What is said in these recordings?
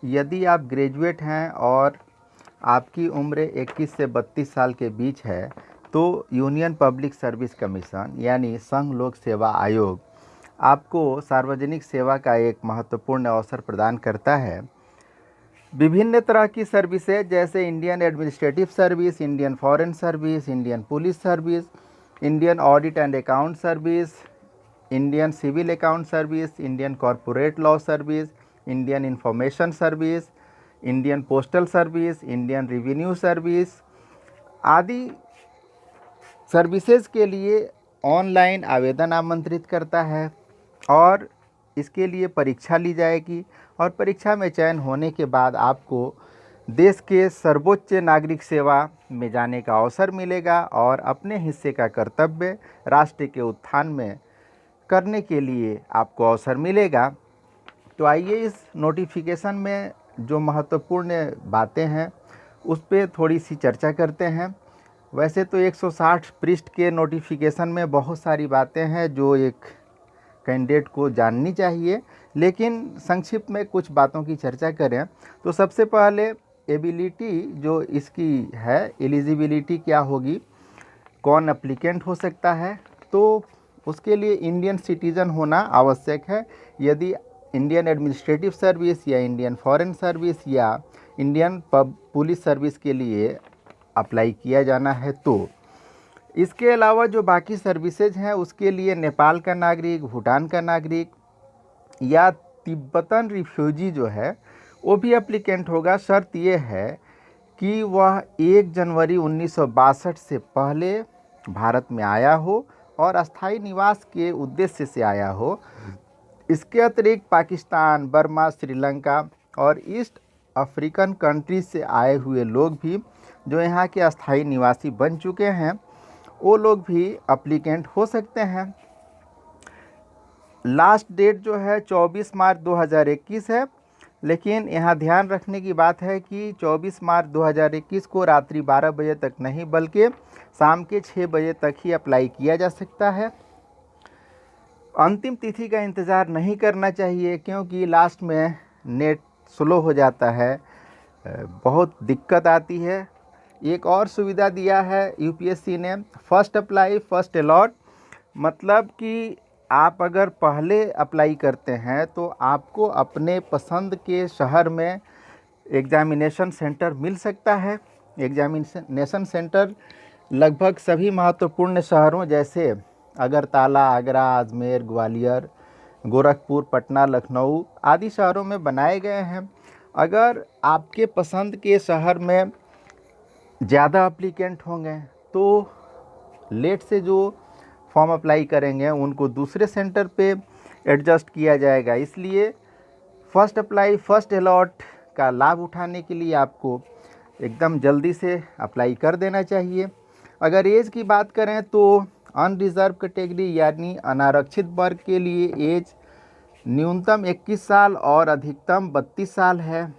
यदि आप ग्रेजुएट हैं और आपकी उम्र 21 से 32 साल के बीच है तो यूनियन पब्लिक सर्विस कमीशन यानी संघ लोक सेवा आयोग आपको सार्वजनिक सेवा का एक महत्वपूर्ण अवसर प्रदान करता है। विभिन्न तरह की सर्विसेज जैसे Indian administrative service, Indian foreign service, Indian police service, Indian audit and account service, Indian civil account service, Indian corporate law service, Indian information service, Indian postal service, Indian revenue service आदि services के लिए online आवेदन आमंत्रित करता है और इसके लिए परीक्षा ली जाएगी और परीक्षा में चयन होने के बाद आपको देश के सर्वोच्च नागरिक सेवा में जाने का अवसर मिलेगा और अपने हिस्से का कर्तव्य राष्ट्र के उत्थान में करने के लिए आपको अवसर मिलेगा। तो आइए इस नोटिफिकेशन में जो महत्वपूर्ण बातें हैं उस पर थोड़ी सी चर्चा करते हैं। वैसे तो 160 पृष्ठ के नोटिफिकेशन में बहुत सारी बातें हैं जो एक कैंडिडेट को जाननी चाहिए, लेकिन संक्षिप्त में कुछ बातों की चर्चा करें तो सबसे पहले एबिलिटी जो इसकी है, एलिजिबिलिटी क्या होगी, कौन एप्लीकेंट हो सकता है, तो उसके लिए इंडियन सिटीज़न होना आवश्यक है। यदि इंडियन एडमिनिस्ट्रेटिव सर्विस या इंडियन फॉरेन सर्विस या इंडियन पुलिस सर्विस के लिए अप्लाई किया जाना है तो इसके अलावा जो बाकी सर्विसेज हैं उसके लिए नेपाल का नागरिक, भूटान का नागरिक या तिब्बतन रिफ्यूजी जो है वो भी एप्लीकेंट होगा। शर्त ये है कि वह 1 जनवरी 1962 से पहले भारत में आया हो और अस्थायी निवास के उद्देश्य से आया हो। इसके अतिरिक्त पाकिस्तान, बर्मा, श्रीलंका और ईस्ट अफ्रीकन कंट्रीज से आए हुए लोग भी जो यहाँ के अस्थायी निवासी बन चुके हैं वो लोग भी एप्लीकेंट हो सकते हैं। लास्ट डेट जो है 24 मार्च 2021 है, लेकिन यहाँ ध्यान रखने की बात है कि 24 मार्च 2021 को रात्रि 12 बजे तक नहीं बल्कि शाम के 6 बजे तक ही अप्लाई किया जा सकता है। अंतिम तिथि का इंतज़ार नहीं करना चाहिए क्योंकि लास्ट में नेट स्लो हो जाता है, बहुत दिक्कत आती है। एक और सुविधा दिया है यूपीएससी ने, फर्स्ट अप्लाई फर्स्ट अलॉट, मतलब कि आप अगर पहले अप्लाई करते हैं तो आपको अपने पसंद के शहर में एग्जामिनेशन सेंटर मिल सकता है। एग्जामिनेशन सेंटर लगभग सभी महत्वपूर्ण शहरों जैसे अगरतला, आगरा, अजमेर, ग्वालियर, गोरखपुर, पटना, लखनऊ आदि शहरों में बनाए गए हैं। अगर आपके पसंद के शहर में ज़्यादा एप्लीकेंट होंगे तो लेट से जो फॉर्म अप्लाई करेंगे उनको दूसरे सेंटर पे एडजस्ट किया जाएगा। इसलिए फर्स्ट अप्लाई फर्स्ट अलॉट का लाभ उठाने के लिए आपको एकदम जल्दी से अप्लाई कर देना चाहिए। अगर एज की बात करें तो अनरिजर्व कैटेगरी यानी अनारक्षित वर्ग के लिए एज न्यूनतम 21 साल और अधिकतम 32 साल है।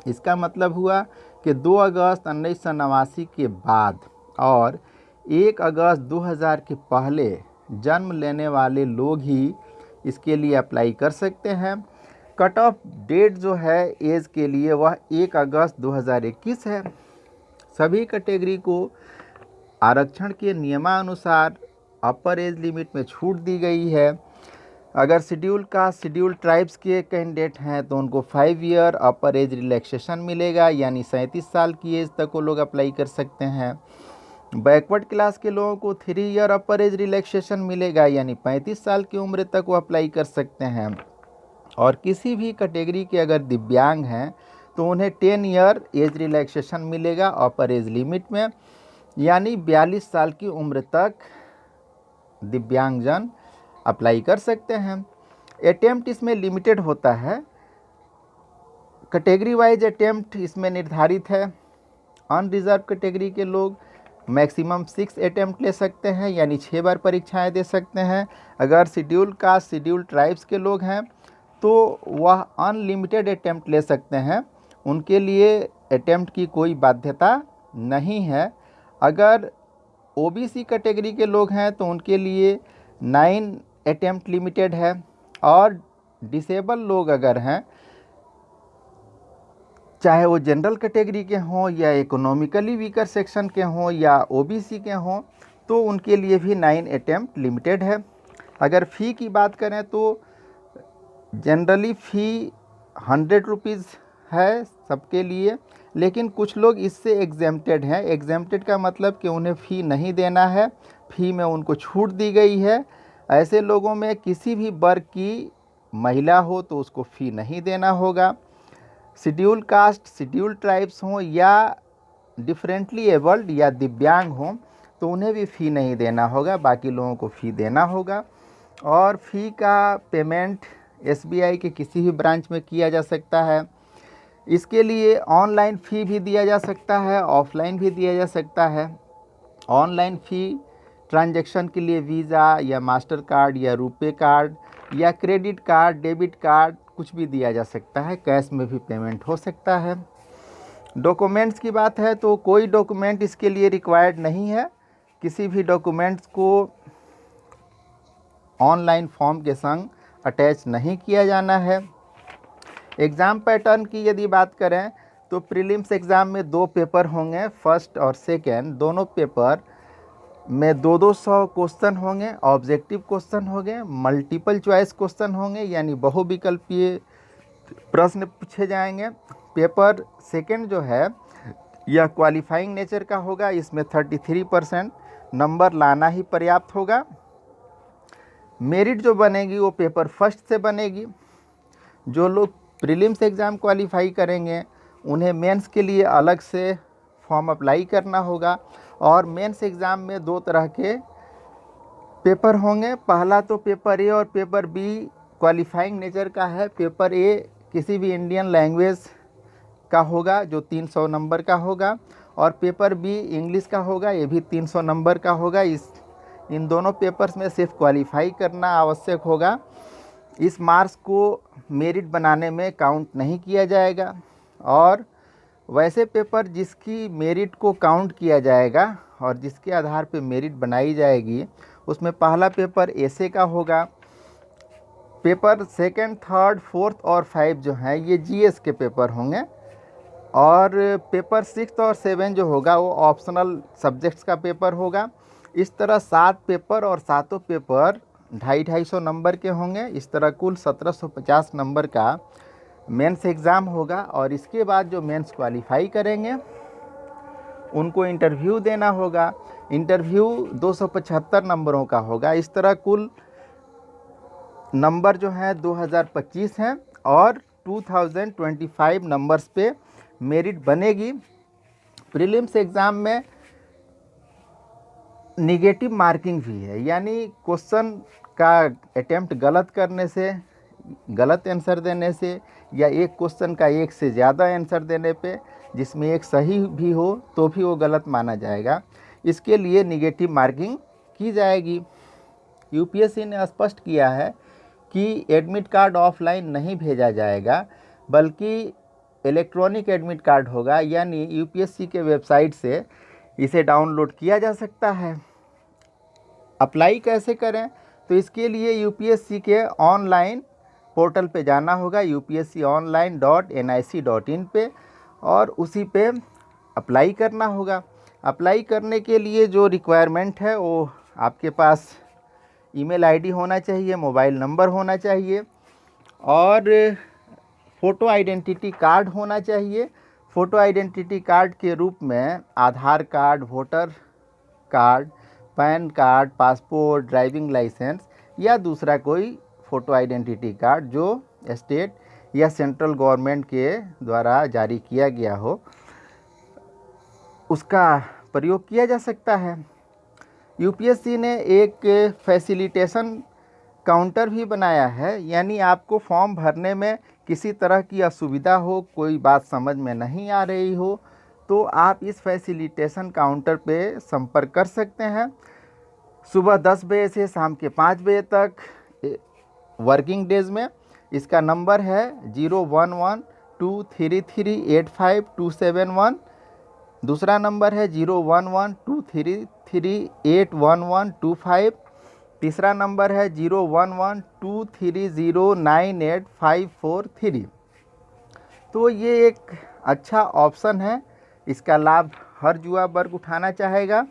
इसका मतलब हुआ कि 2 अगस्त 1989 के बाद और 1 अगस्त 2000 के पहले जन्म लेने वाले लोग ही इसके लिए अप्लाई कर सकते हैं। कट ऑफ डेट जो है एज के लिए वह 1 अगस्त 2021 है। सभी कैटेगरी को आरक्षण के नियमानुसार अपर एज लिमिट में छूट दी गई है। अगर शेड्यूल कास्ट, शेड्यूल ट्राइब्स के कैंडिडेट हैं तो उनको 5 ईयर अपर एज रिलैक्सेशन मिलेगा, यानी 37 साल की एज तक वो लोग अप्लाई कर सकते हैं। बैकवर्ड क्लास के लोगों को 3 ईयर अपर एज रिलैक्सेशन मिलेगा, यानी 35 साल की उम्र तक वो अप्लाई कर सकते हैं। और किसी भी कैटेगरी के अगर दिव्यांग हैं तो उन्हें 10 ईयर एज रिलैक्सेशन मिलेगा अपर एज लिमिट में, यानी 42 साल की उम्र तक दिव्यांगजन अप्लाई कर सकते हैं। अटेम्प्ट इसमें लिमिटेड होता है, कैटेगरी वाइज अटेम्प्ट इसमें निर्धारित है। अनरिजर्व कैटेगरी के लोग मैक्सिमम 6 अटेम्प्ट ले सकते हैं, यानी 6 बार परीक्षाएं दे सकते हैं। अगर शेड्यूल कास्ट, शेड्यूल ट्राइब्स के लोग हैं तो वह अनलिमिटेड अटेम्प्ट ले सकते हैं, उनके लिए अटेम्प्ट की कोई बाध्यता नहीं है। अगर ओबीसी कैटेगरी के लोग हैं तो उनके लिए 9 अटेम्प्ट लिमिटेड है। और डिसेबल लोग अगर हैं चाहे वो जनरल कैटेगरी के हों या इकोनॉमिकली वीकर सेक्शन के हों या ओबीसी के हों, तो उनके लिए भी 9 अटेम्प्ट लिमिटेड है। अगर फ़ी की बात करें तो जनरली फ़ी 100 रुपीज़ है सबके लिए, लेकिन कुछ लोग इससे एग्जेम्प्टेड हैं। एग्जेम्प्टेड का मतलब कि उन्हें फ़ी नहीं देना है, फ़ी में उनको छूट दी गई है। ऐसे लोगों में किसी भी वर्ग की महिला हो तो उसको फ़ी नहीं देना होगा। शेड्यूल कास्ट, शेड्यूल ट्राइब्स हों या डिफरेंटली एबल्ड या दिव्यांग हों तो उन्हें भी फ़ी नहीं देना होगा, बाकी लोगों को फ़ी देना होगा। और फ़ी का पेमेंट एसबीआई के किसी भी ब्रांच में किया जा सकता है। इसके लिए ऑनलाइन फ़ी भी दिया जा सकता है, ऑफलाइन भी दिया जा सकता है। ऑनलाइन फ़ी ट्रांजैक्शन के लिए वीज़ा या मास्टर कार्ड या रुपे कार्ड या क्रेडिट कार्ड, डेबिट कार्ड कुछ भी दिया जा सकता है। कैश में भी पेमेंट हो सकता है। डॉक्यूमेंट्स की बात है तो कोई डॉक्यूमेंट इसके लिए रिक्वायर्ड नहीं है। किसी भी डॉक्यूमेंट्स को ऑनलाइन फॉर्म के संग अटैच नहीं किया जाना है। एग्ज़ाम पैटर्न की यदि बात करें तो प्रीलिम्स एग्ज़ाम में 2 पेपर होंगे, फर्स्ट और सेकेंड। दोनों पेपर में 200 क्वेश्चन होंगे, ऑब्जेक्टिव क्वेश्चन होंगे, मल्टीपल चॉइस क्वेश्चन होंगे, यानी बहुविकल्पीय प्रश्न पूछे जाएंगे। पेपर सेकेंड जो है यह क्वालिफाइंग नेचर का होगा। इसमें 33% नंबर लाना ही पर्याप्त होगा। मेरिट जो बनेगी वो पेपर फर्स्ट से बनेगी। जो लोग प्रीलिम्स एग्ज़ाम क्वालिफाई करेंगे उन्हें मेंस के लिए अलग से फॉर्म अप्लाई करना होगा। और मेंस एग्ज़ाम में 2 तरह के पेपर होंगे। पहला तो पेपर ए और पेपर बी क्वालिफाइंग नेचर का है। पेपर ए किसी भी इंडियन लैंग्वेज का होगा जो 300 नंबर का होगा, और पेपर बी इंग्लिश का होगा, ये भी 300 नंबर का होगा। इन दोनों पेपर्स में सिर्फ क्वालिफाई करना आवश्यक होगा। इस मार्क्स को मेरिट बनाने में काउंट नहीं किया जाएगा। और वैसे पेपर जिसकी मेरिट को काउंट किया जाएगा और जिसके आधार पे मेरिट बनाई जाएगी, उसमें पहला पेपर एसे का होगा। पेपर सेकंड, थर्ड, फोर्थ और 5 जो हैं ये जीएस के पेपर होंगे। और पेपर 6 और 7 जो होगा वो ऑप्शनल सब्जेक्ट्स का पेपर होगा। इस तरह 7 पेपर और सातों पेपर 250-250 नंबर के होंगे। इस तरह कुल 1750 नंबर का मेंस एग्ज़ाम होगा। और इसके बाद जो मेंस क्वालिफाई करेंगे उनको इंटरव्यू देना होगा। इंटरव्यू 275 नंबरों का होगा। इस तरह कुल नंबर जो है 2025 हैं और 2025 नंबर्स पे मेरिट बनेगी। प्रीलिम्स एग्ज़ाम में निगेटिव मार्किंग भी है, यानी क्वेश्चन का अटेम्प्ट गलत करने से, गलत आंसर देने से या एक क्वेश्चन का एक से ज़्यादा आंसर देने पे जिसमें एक सही भी हो तो भी वो गलत माना जाएगा। इसके लिए निगेटिव मार्किंग की जाएगी। यूपीएससी ने स्पष्ट किया है कि एडमिट कार्ड ऑफलाइन नहीं भेजा जाएगा, बल्कि इलेक्ट्रॉनिक एडमिट कार्ड होगा, यानी यूपीएससी के वेबसाइट से इसे डाउनलोड किया जा सकता है। अप्लाई कैसे करें? तो इसके लिए यूपीएससी के ऑनलाइन पोर्टल पे जाना होगा, upsconline.nic.in पे, और उसी पे अप्लाई करना होगा। अप्लाई करने के लिए जो रिक्वायरमेंट है वो आपके पास ईमेल आईडी होना चाहिए, मोबाइल नंबर होना चाहिए और फ़ोटो आइडेंटिटी कार्ड होना चाहिए। फ़ोटो आइडेंटिटी कार्ड के रूप में Aadhaar card, voter card, PAN card, passport, driving licence या दूसरा कोई फ़ोटो आइडेंटिटी कार्ड जो स्टेट या सेंट्रल गवर्नमेंट के द्वारा जारी किया गया हो, उसका प्रयोग किया जा सकता है। यूपीएससी ने एक फैसिलिटेशन काउंटर भी बनाया है, यानी आपको फॉर्म भरने में किसी तरह की असुविधा हो, कोई बात समझ में नहीं आ रही हो, तो आप इस फैसिलिटेशन काउंटर पे संपर्क कर सकते हैं। सुबह 10 बजे से शाम के 5 बजे तक वर्किंग डेज में। इसका नंबर है 01123385271। दूसरा नंबर है 01123381125। तीसरा नंबर है 01123098543। तो ये एक अच्छा ऑप्शन है। इसका लाभ हर युवा वर्ग उठाना चाहेगा,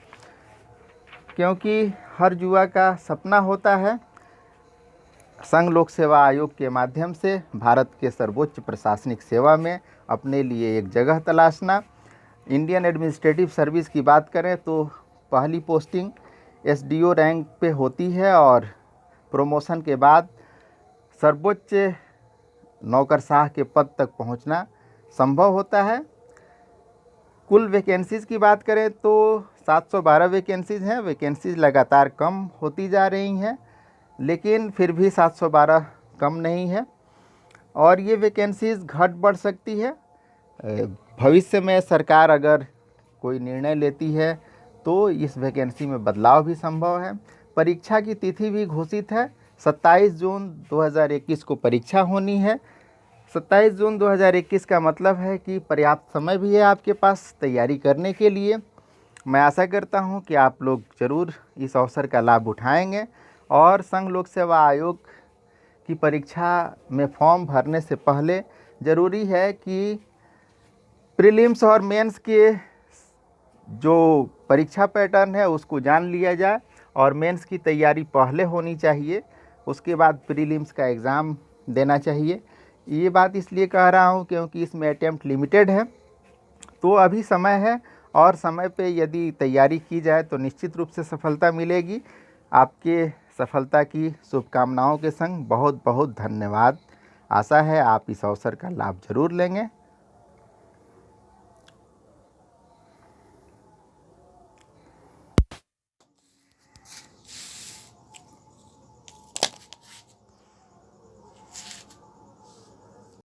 क्योंकि हर युवा का सपना होता है संघ लोक सेवा आयोग के माध्यम से भारत के सर्वोच्च प्रशासनिक सेवा में अपने लिए एक जगह तलाशना। इंडियन एडमिनिस्ट्रेटिव सर्विस की बात करें तो पहली पोस्टिंग एसडीओ रैंक पे होती है और प्रमोशन के बाद सर्वोच्च नौकरशाह के पद तक पहुंचना संभव होता है। कुल वैकेंसीज़ की बात करें तो 712 वैकेंसीज़ हैं। वैकेंसीज़ लगातार कम होती जा रही हैं, लेकिन फिर भी 712 कम नहीं है और ये वैकेंसीज़ घट बढ़ सकती है। भविष्य में सरकार अगर कोई निर्णय लेती है तो इस वैकेंसी में बदलाव भी संभव है। परीक्षा की तिथि भी घोषित है, 27 जून 2021 को परीक्षा होनी है। 27 जून 2021 का मतलब है कि पर्याप्त समय भी है आपके पास तैयारी करने के लिए। मैं आशा करता हूं कि आप लोग ज़रूर इस अवसर का लाभ उठाएंगे और संघ लोक सेवा आयोग की परीक्षा में फॉर्म भरने से पहले ज़रूरी है कि प्रीलिम्स और मेंस के जो परीक्षा पैटर्न है उसको जान लिया जाए और मेंस की तैयारी पहले होनी चाहिए, उसके बाद प्रीलिम्स का एग्ज़ाम देना चाहिए। ये बात इसलिए कह रहा हूँ क्योंकि इसमें अटेम्प्ट लिमिटेड है, तो अभी समय है और समय पे यदि तैयारी की जाए तो निश्चित रूप से सफलता मिलेगी। आपके सफलता की शुभकामनाओं के संग बहुत बहुत धन्यवाद। आशा है आप इस अवसर का लाभ जरूर लेंगे।